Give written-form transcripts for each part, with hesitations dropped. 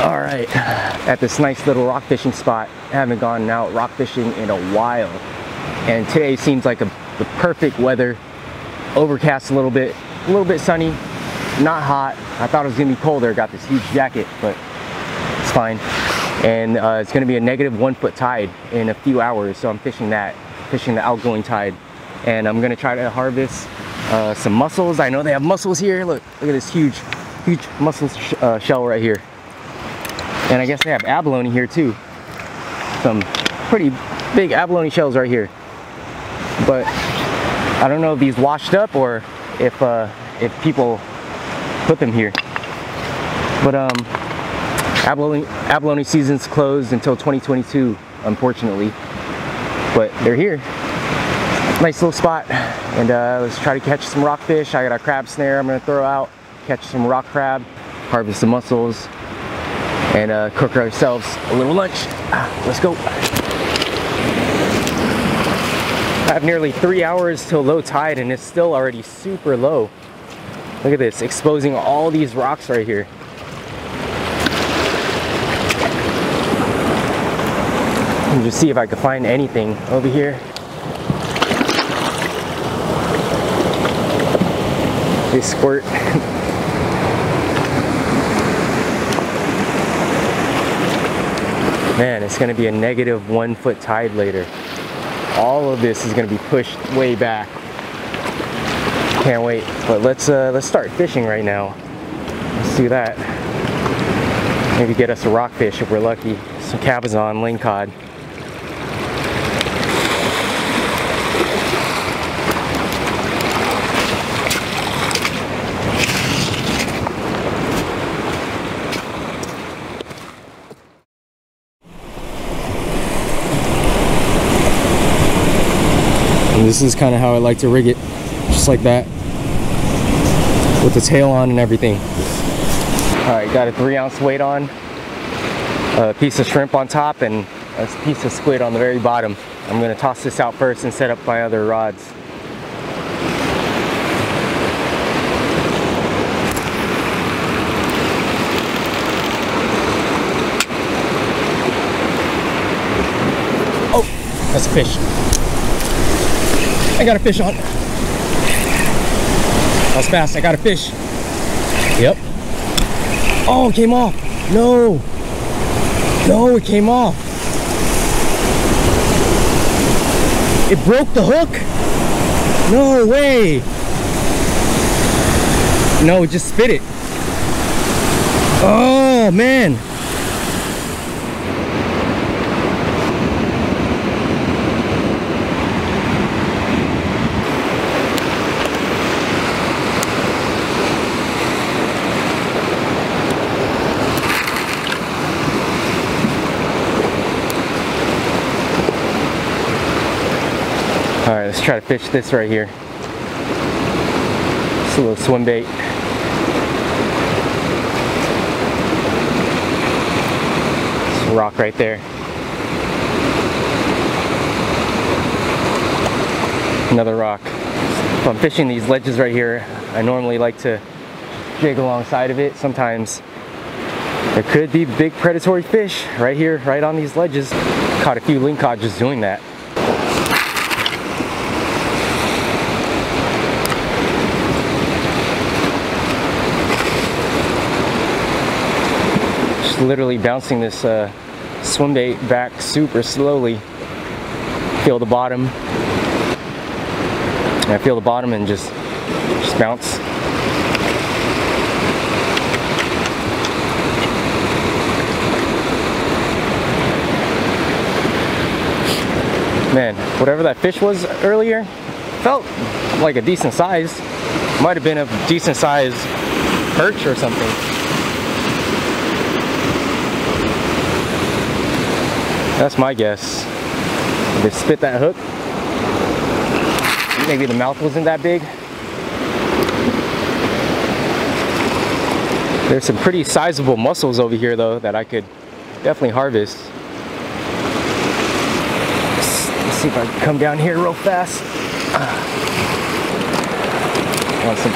All right, at this nice little rock fishing spot. I haven't gone out rock fishing in a while, and today seems like the perfect weather. Overcast a little bit sunny, not hot. I thought it was gonna be colder. I got this huge jacket, but it's fine. And it's gonna be a -1 foot tide in a few hours, so I'm fishing the outgoing tide, and I'm gonna try to harvest some mussels. I know they have mussels here. Look at this huge mussel shell right here. And I guess they have abalone here too. Some pretty big abalone shells right here. But I don't know if these washed up or if people put them here. But abalone season's closed until 2022, unfortunately. But they're here. Nice little spot. And let's try to catch some rockfish. I got a crab snare I'm gonna throw out, catch some rock crab, harvest some mussels, and cook ourselves a little lunch. Let's go. I have nearly 3 hours till low tide, and it's still already super low. Look at this, exposing all these rocks right here. Let me just see if I can find anything over here. They squirt. Man, it's gonna be a -1 foot tide later. All of this is gonna be pushed way back. Can't wait. But let's start fishing right now. Let's do that. Maybe get us a rockfish if we're lucky. Some cabezon, lingcod. And this is kind of how I like to rig it, just like that, with the tail on and everything. All right, got a 3-ounce weight on, a piece of shrimp on top, and a piece of squid on the very bottom. I'm gonna toss this out first and set up my other rods. Oh, that's a fish. I got a fish on. That was fast. I got a fish. Yep. Oh, it came off. No. No, it came off. It broke the hook. No way. No, it just spit it. Oh, man. All right, let's try to fish this right here. It's a little swim bait. It's a rock right there. Another rock. If I'm fishing these ledges right here, I normally like to jig alongside of it. Sometimes there could be big predatory fish right here, right on these ledges. Caught a few lingcod just doing that. Literally bouncing this swim bait back super slowly. Feel the bottom. And I feel the bottom and just bounce. Man, whatever that fish was earlier felt like a decent size. Might have been a decent size perch or something. That's my guess. They spit that hook. Maybe the mouth wasn't that big. There's some pretty sizable mussels over here though that I could definitely harvest. Let's see if I can come down here real fast. Want some.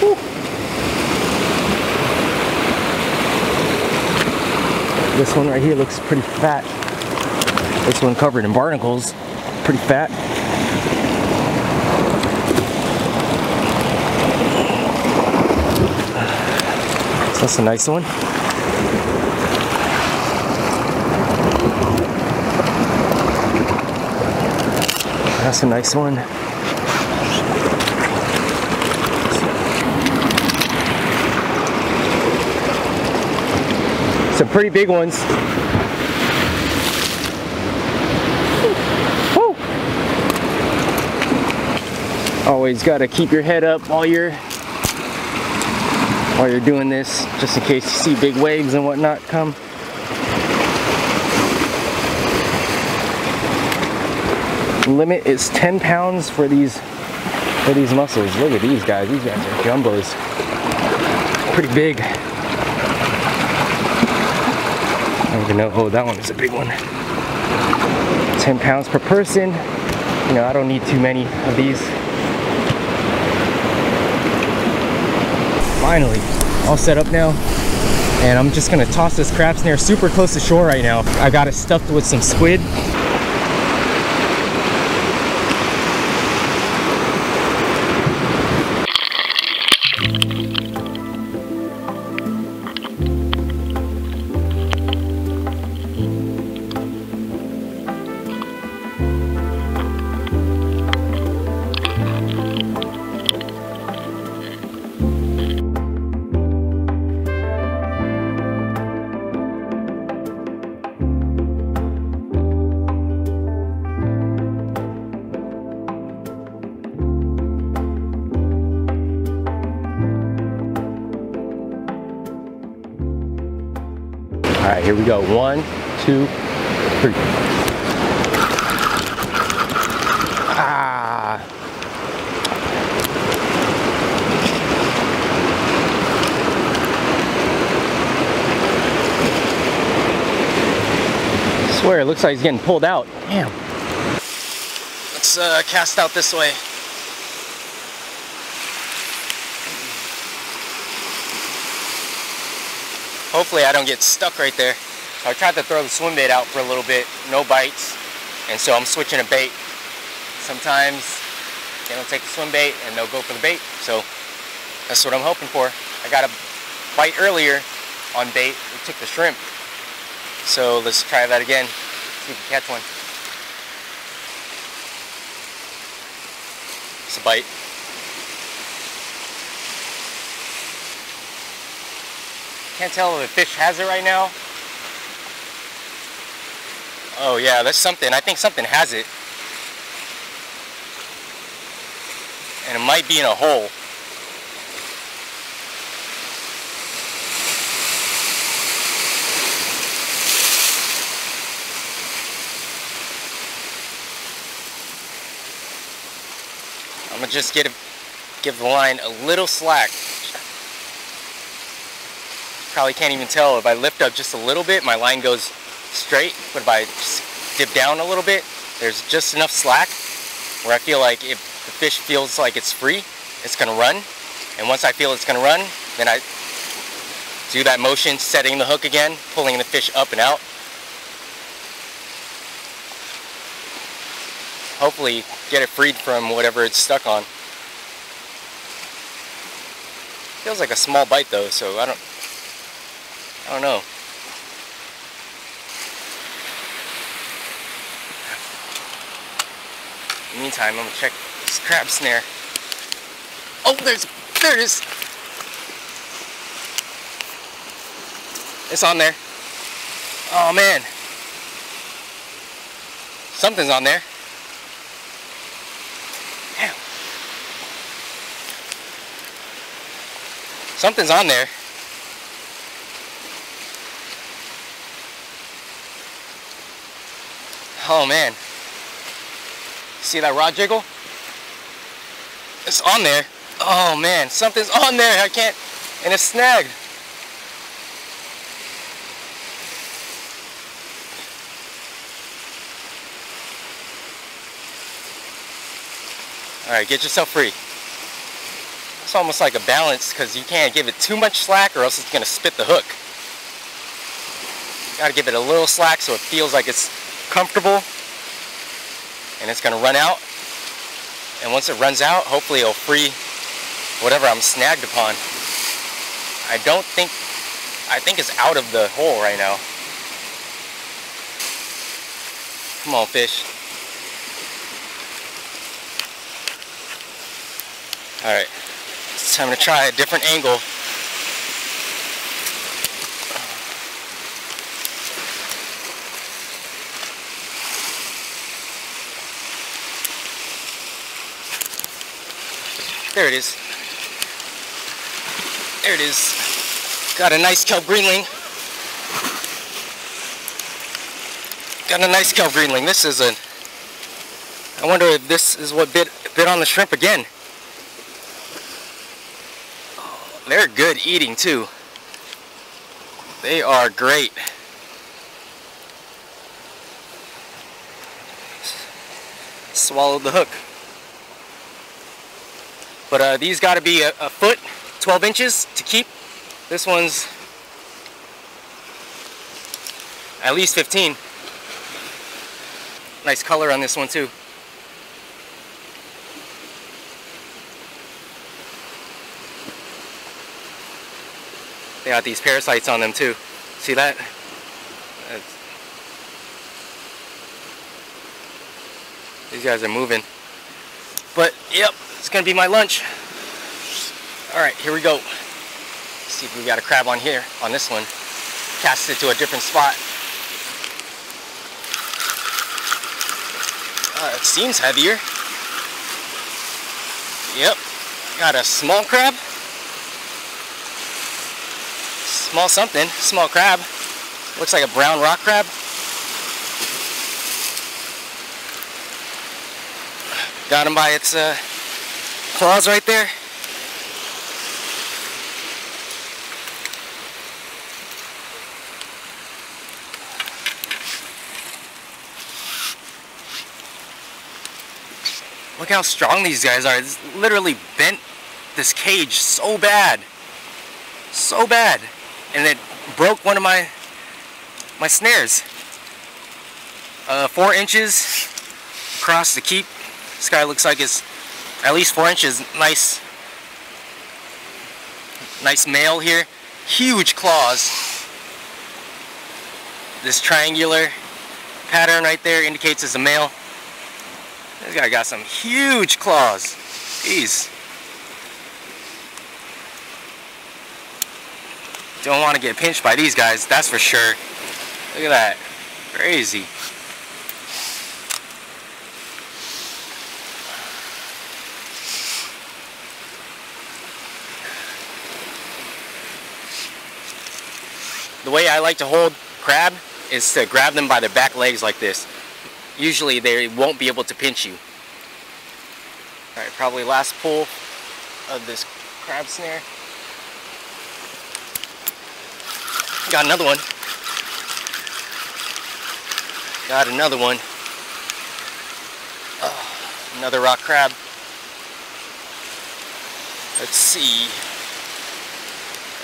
Woo. This one right here looks pretty fat. This one covered in barnacles, pretty fat. So that's a nice one. That's a nice one. Some pretty big ones. Woo. Always got to keep your head up while you're doing this, just in case you see big waves and whatnot come. Limit is 10 pounds for these mussels. Look at these guys. These guys are jumbos. Pretty big. I don't even know. Oh, that one is a big one. 10 pounds per person. You know, I don't need too many of these. Finally, all set up now. And I'm just gonna toss this crab snare super close to shore right now. I got it stuffed with some squid. All right, here we go. 1, 2, 3. Ah. I swear, it looks like he's getting pulled out. Damn. Let's cast out this way. Hopefully I don't get stuck right there. So I tried to throw the swim bait out for a little bit, no bites, and so I'm switching a bait. Sometimes they don't take the swim bait and they'll go for the bait, so that's what I'm hoping for. I got a bite earlier on bait, we took the shrimp. So let's try that again, see if we can catch one. It's a bite. Can't tell if the fish has it right now. Oh yeah, that's something. I think something has it. And it might be in a hole. I'm gonna just give the line a little slack. Probably can't even tell. If I lift up just a little bit, my line goes straight, but if I just dip down a little bit, there's just enough slack where I feel like if the fish feels like it's free, it's gonna run. And once I feel it's gonna run, then I do that motion, setting the hook again, pulling the fish up and out. Hopefully get it freed from whatever it's stuck on. Feels like a small bite though, so I don't know. In the meantime, I'm gonna check this crab snare. Oh, there it is. It's on there. Oh man. Something's on there. Damn. Something's on there. Oh man. See that rod jiggle? It's on there. Oh man, something's on there. I can't, and it's snagged. Alright, get yourself free. It's almost like a balance because you can't give it too much slack or else it's going to spit the hook. Gotta give it a little slack so it feels like it's comfortable. And it's gonna run out. And once it runs out, hopefully it'll free whatever I'm snagged upon. I think it's out of the hole right now. Come on, fish. Alright, it's time to try a different angle. There it is. There it is. Got a nice kelp greenling. Got a nice kelp greenling. This is a... I wonder if this is what bit on the shrimp again. They're good eating too. They are great. Swallowed the hook. But these got to be a foot, 12 inches to keep. This one's at least 15. Nice color on this one too. They got these parasites on them too. See that? These guys are moving. But yep, it's gonna be my lunch. Alright, here we go. Let's see if we got a crab on here, on this one. Cast it to a different spot. It seems heavier. Yep, got a small crab. Small something, small crab. Looks like a brown rock crab. Got him by its claws right there. Look how strong these guys are. It's literally bent this cage so bad. So bad. And it broke one of my snares. 4 inches across the keep. This guy looks like it's at least 4 inches. Nice male here. Huge claws. This triangular pattern right there indicates it's a male. This guy got some huge claws. Jeez. Don't want to get pinched by these guys, that's for sure. Look at that. Crazy. The way I like to hold crab is to grab them by their back legs like this. Usually they won't be able to pinch you. Alright, probably last pull of this crab snare. Got another one. Got another one. Oh, another rock crab. Let's see.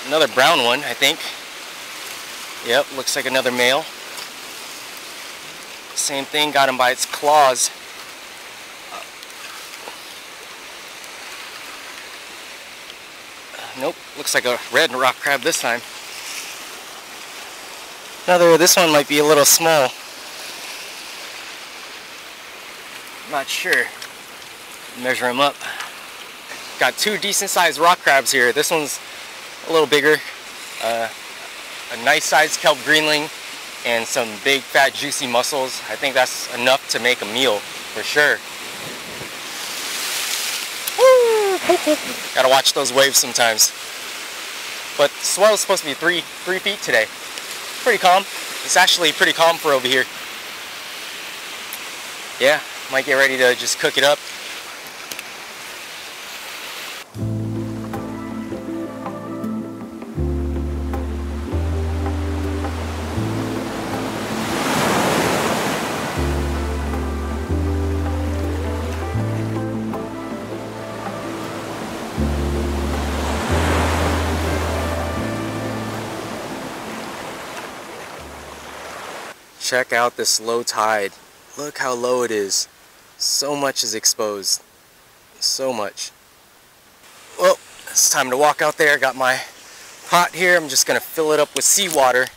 Another brown one, I think. Yep, looks like another male. Same thing, got him by its claws. Nope, looks like a red rock crab this time. This one might be a little small. Not sure. Measure him up. Got two decent sized rock crabs here. This one's a little bigger. A nice sized kelp greenling and some big fat juicy mussels. I think that's enough to make a meal for sure. Woo! Gotta watch those waves sometimes. But the swell is supposed to be three feet today. Pretty calm. It's actually pretty calm for over here. Yeah, might get ready to just cook it up. Check out this low tide. Look how low it is. So much is exposed. So much. Well, it's time to walk out there. Got my pot here. I'm just gonna fill it up with seawater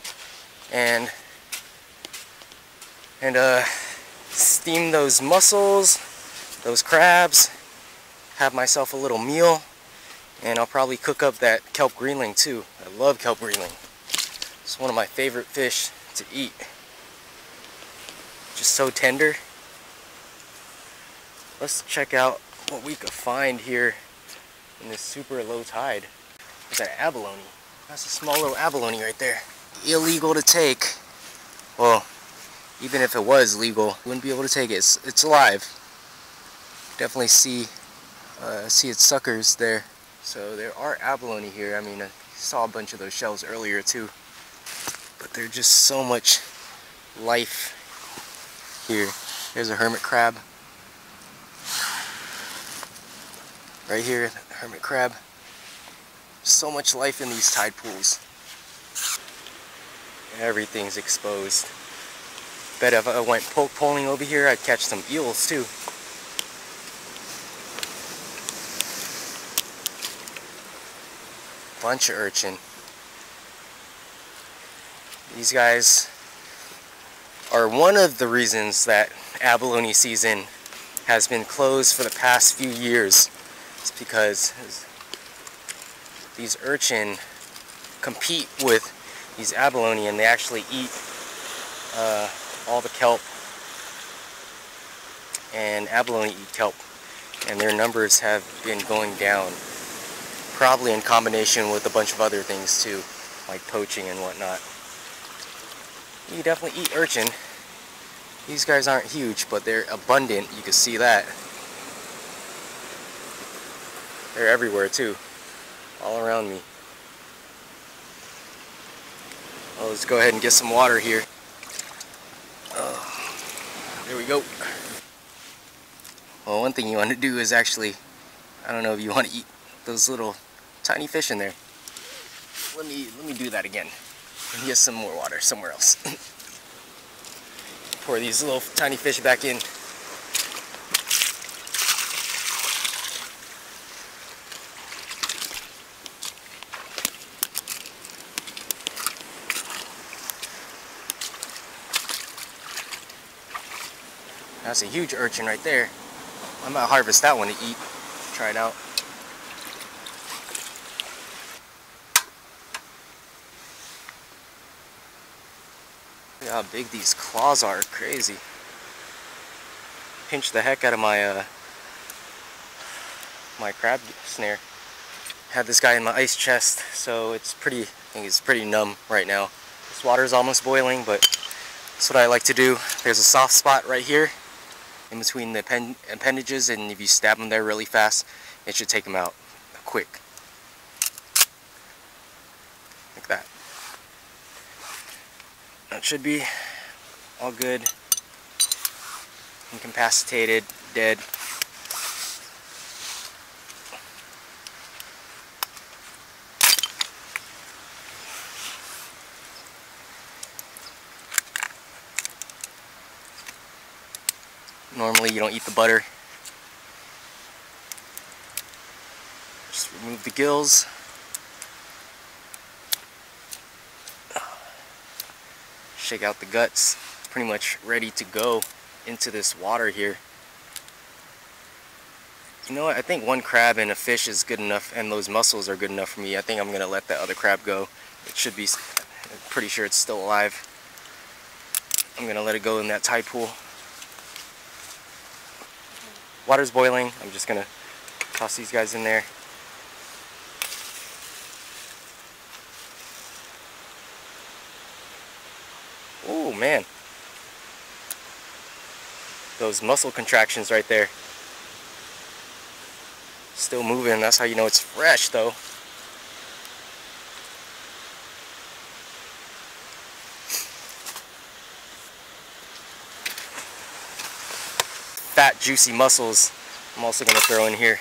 and steam those mussels, those crabs, have myself a little meal, and I'll probably cook up that kelp greenling too. I love kelp greenling. It's one of my favorite fish to eat. Just so tender. Let's check out what we could find here in this super low tide. There's that abalone. That's a small little abalone right there. Illegal to take. Well, even if it was legal, wouldn't be able to take it. It's alive. Definitely see its suckers there. So there are abalone here. I mean, I saw a bunch of those shells earlier too. But there's just so much life here. There's a hermit crab. Right here, the hermit crab. So much life in these tide pools. Everything's exposed. Bet if I went poke poling over here, I'd catch some eels too. Bunch of urchin. These guys are one of the reasons that abalone season has been closed for the past few years. It's because these urchin compete with these abalone, and they actually eat all the kelp, and abalone eat kelp, and their numbers have been going down, probably in combination with a bunch of other things too, like poaching and whatnot. You definitely eat urchin. These guys aren't huge, but they're abundant. You can see that. They're everywhere too, all around me. Well, let's go ahead and get some water here. There we go. Well, one thing you want to do is actually, I don't know if you want to eat those little tiny fish in there. Let me do that again. And get some more water somewhere else. Pour these little tiny fish back in. That's a huge urchin right there. I'm gonna harvest that one to eat. Try it out. Look how big these claws are. Crazy. Pinched the heck out of my my crab snare. Had this guy in my ice chest, so it's pretty. I think it's pretty numb right now. This water is almost boiling, but that's what I like to do. There's a soft spot right here in between the appendages, and if you stab them there really fast, it should take them out quick. Like that. That should be all good. Incapacitated, dead. Normally you don't eat the butter. Just remove the gills. Shake out the guts. Pretty much ready to go into this water here. You know what? I think one crab and a fish is good enough, and those mussels are good enough for me. I think I'm going to let that other crab go. It should be, I'm pretty sure it's still alive. I'm going to let it go in that tide pool. Water's boiling. I'm just gonna toss these guys in there. Oh man, those muscle contractions right there. Still moving. That's how you know it's fresh though. Fat, juicy mussels I'm also going to throw in here.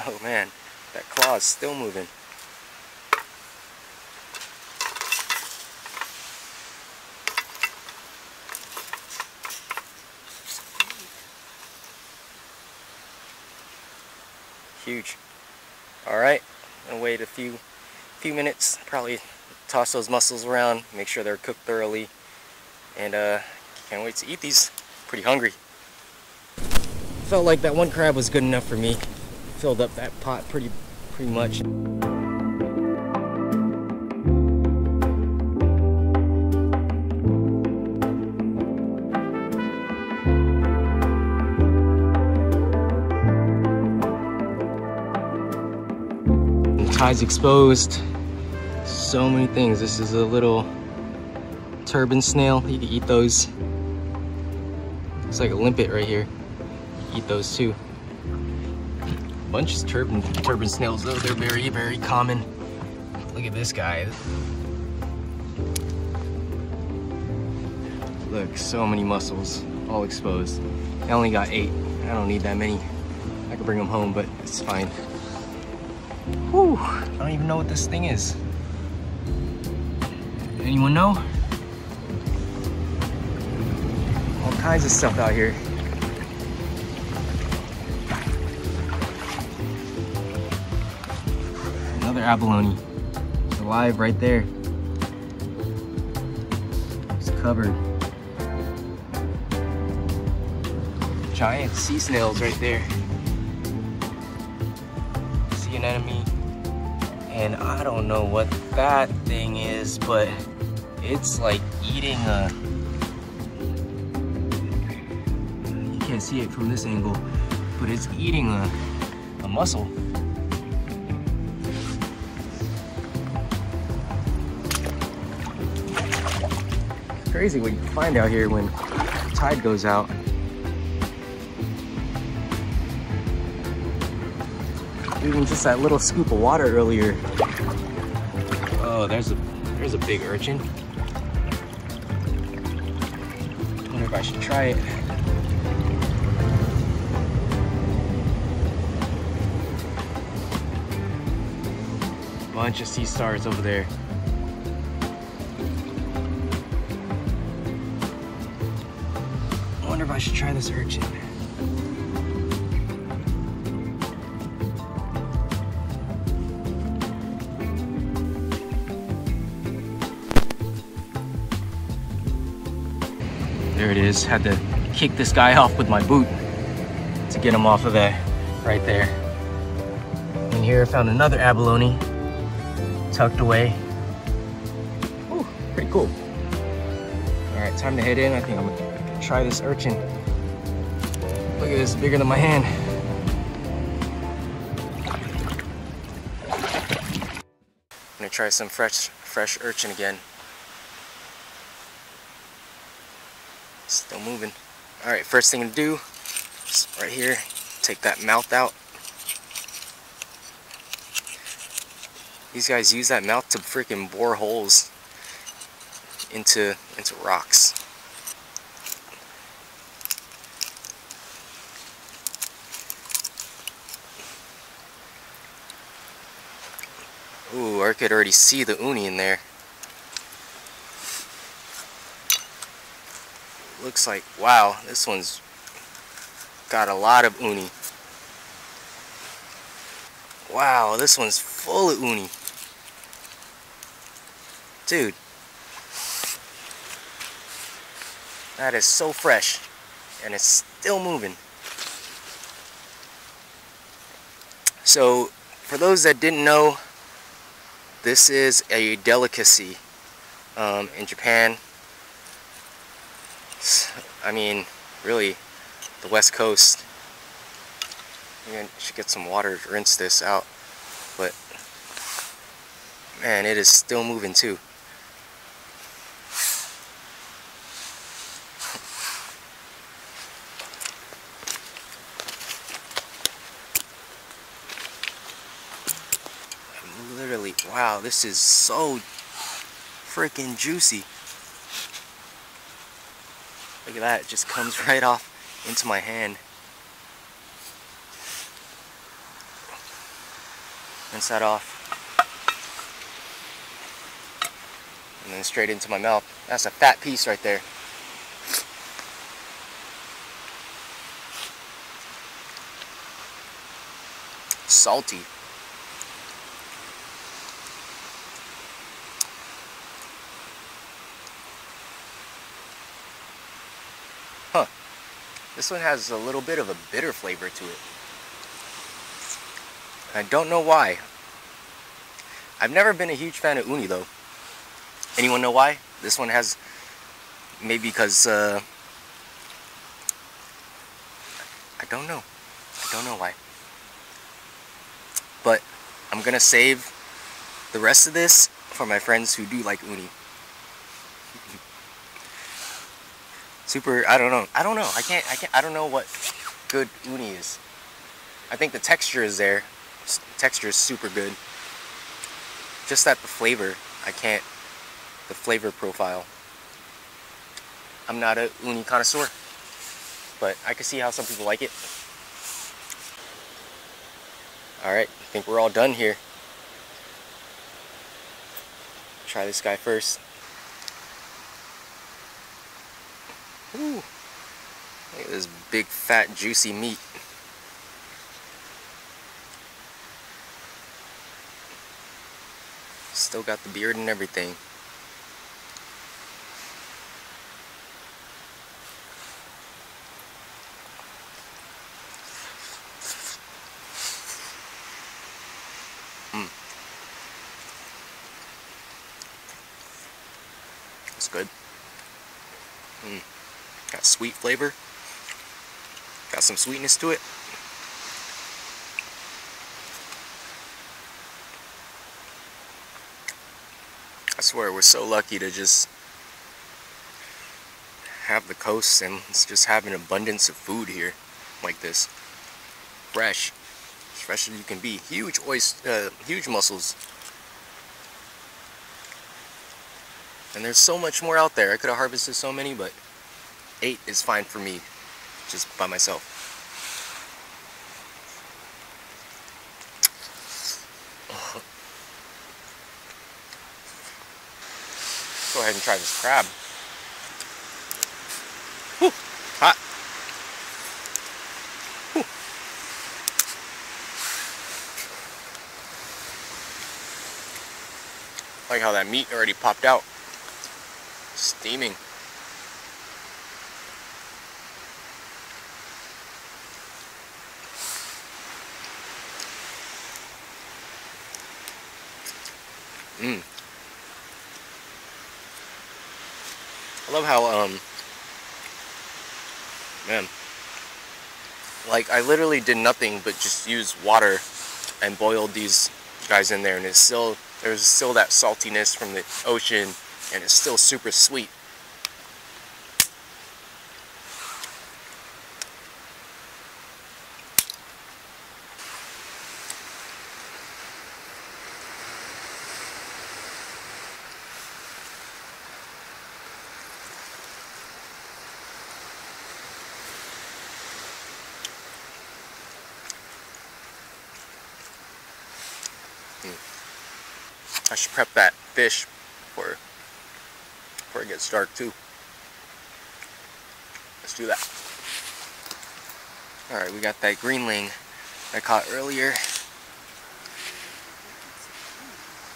Oh man, that claw is still moving. huge. Alright, I'm gonna wait a few minutes, probably toss those mussels around, make sure they're cooked thoroughly, and can't wait to eat these. Pretty hungry. Felt like that one crab was good enough for me. Filled up that pot pretty much. Tide's exposed. So many things. This is a little turban snail. You can eat those. Looks like a limpet right here. You can eat those too. Bunch of turban snails though. They're very common. Look at this guy. Look, so many mussels, all exposed. I only got 8. I don't need that many. I could bring them home, but it's fine. Whew, I don't even know what this thing is. Anyone know? All kinds of stuff out here. Another abalone. It's alive right there. It's covered. Giant sea snails right there. Sea anemone. And I don't know what that thing is, but it's like eating a... You can't see it from this angle, but it's eating a mussel. It's crazy what you can find out here when the tide goes out. Even just that little scoop of water earlier. Oh, there's a big urchin. I wonder if I should try it. Bunch of sea stars over there. I wonder if I should try this urchin. There it is. Had to kick this guy off with my boot to get him off of that right there. And here I found another abalone tucked away. Ooh, pretty cool. All right, time to head in. I think I'm gonna try this urchin. Look at this, bigger than my hand. I'm gonna try some fresh urchin again. Still moving. All right, first thing to do is right here, take that mouth out. These guys use that mouth to freaking bore holes into rocks. Ooh, I could already see the uni in there. Looks like, wow, this one's got a lot of uni. Wow, this one's full of uni. Dude, that is so fresh, and it's still moving. So, for those that didn't know, this is a delicacy in Japan. I mean, really, the West Coast. I should get some water to rinse this out, but man, it is still moving too. Literally, wow, this is so freaking juicy. Look at that, it just comes right off into my hand. Rinse that off. And then straight into my mouth. That's a fat piece right there. salty. Huh. This one has a little bit of a bitter flavor to it. I don't know why. I've never been a huge fan of uni though. Anyone know why? This one has, maybe because, I don't know. I don't know why. But I'm gonna save the rest of this for my friends who do like uni. Super, I don't know. I don't know what good uni is. I think the texture is there. The texture is super good. Just that the flavor, the flavor profile. I'm not a uni connoisseur, but I can see how some people like it. Alright, I think we're all done here. Try this guy first. Ooh, look at this big, fat, juicy meat. Still got the beard and everything. It's good. Got sweet flavor. Got some sweetness to it. I swear we're so lucky to just have the coast and just have an abundance of food here like this. Fresh. As fresh as you can be. Huge huge mussels. And there's so much more out there. I could have harvested so many, but 8 is fine for me, just by myself. Go ahead and try this crab. Whew, hot. Whew. I like how that meat already popped out. Steaming. I love how, man, like I literally did nothing but just use water and boiled these guys in there, and there's still that saltiness from the ocean, and it's still super sweet. I should prep that fish before it gets dark too. Let's do that. Alright, we got that greenling I caught earlier.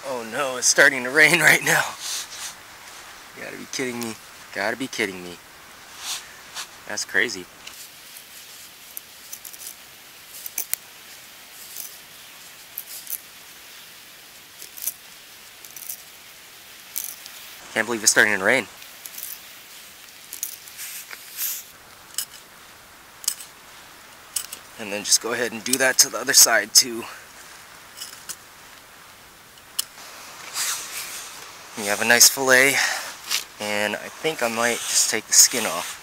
Oh no, it's starting to rain right now. You gotta be kidding me. Gotta be kidding me. That's crazy. Can't believe it's starting to rain. And then just go ahead and do that to the other side too. You have a nice fillet, and I think I might just take the skin off.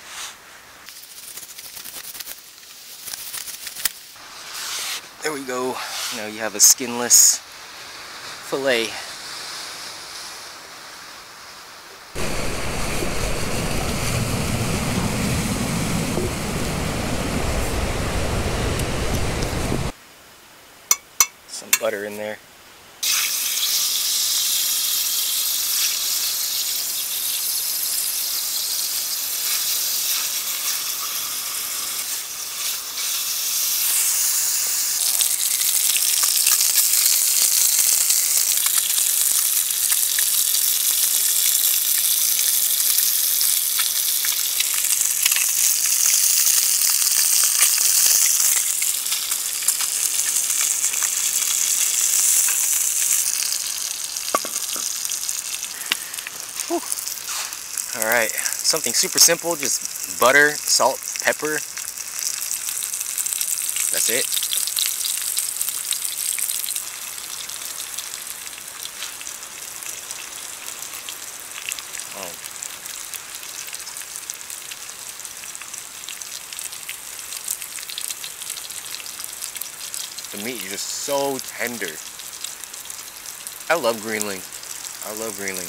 There we go. Now you have a skinless fillet. Some butter in there. Alright, something super simple, just butter, salt, pepper. That's it. Oh. The meat is just so tender. I love Greenling. I love Greenling.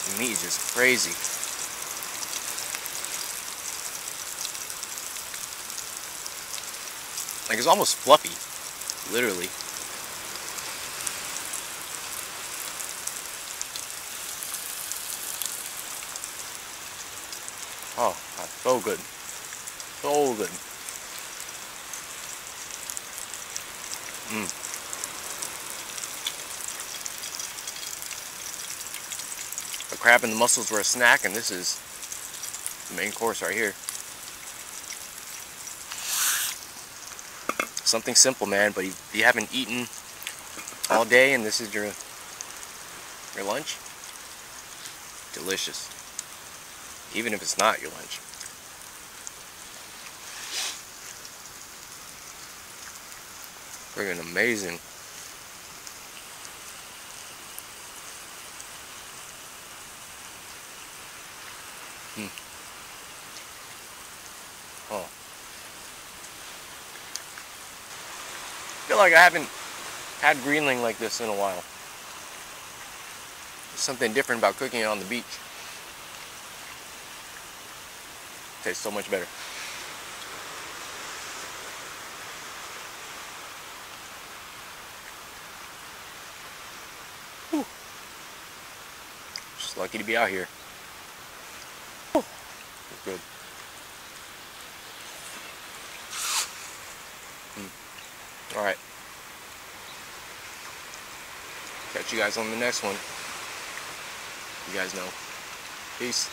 The meat is just crazy. Like, it's almost fluffy, literally. Oh, that's so good. So good. The crab and the mussels were a snack, and this is the main course right here. Something simple, man, but if you haven't eaten all day and this is your lunch, delicious. Even if it's not your lunch. Friggin' amazing. Oh. I feel like I haven't had Greenling like this in a while. There's something different about cooking it on the beach. Tastes so much better. Whew. Just lucky to be out here. It's good. Alright. Catch you guys on the next one. You guys know. Peace.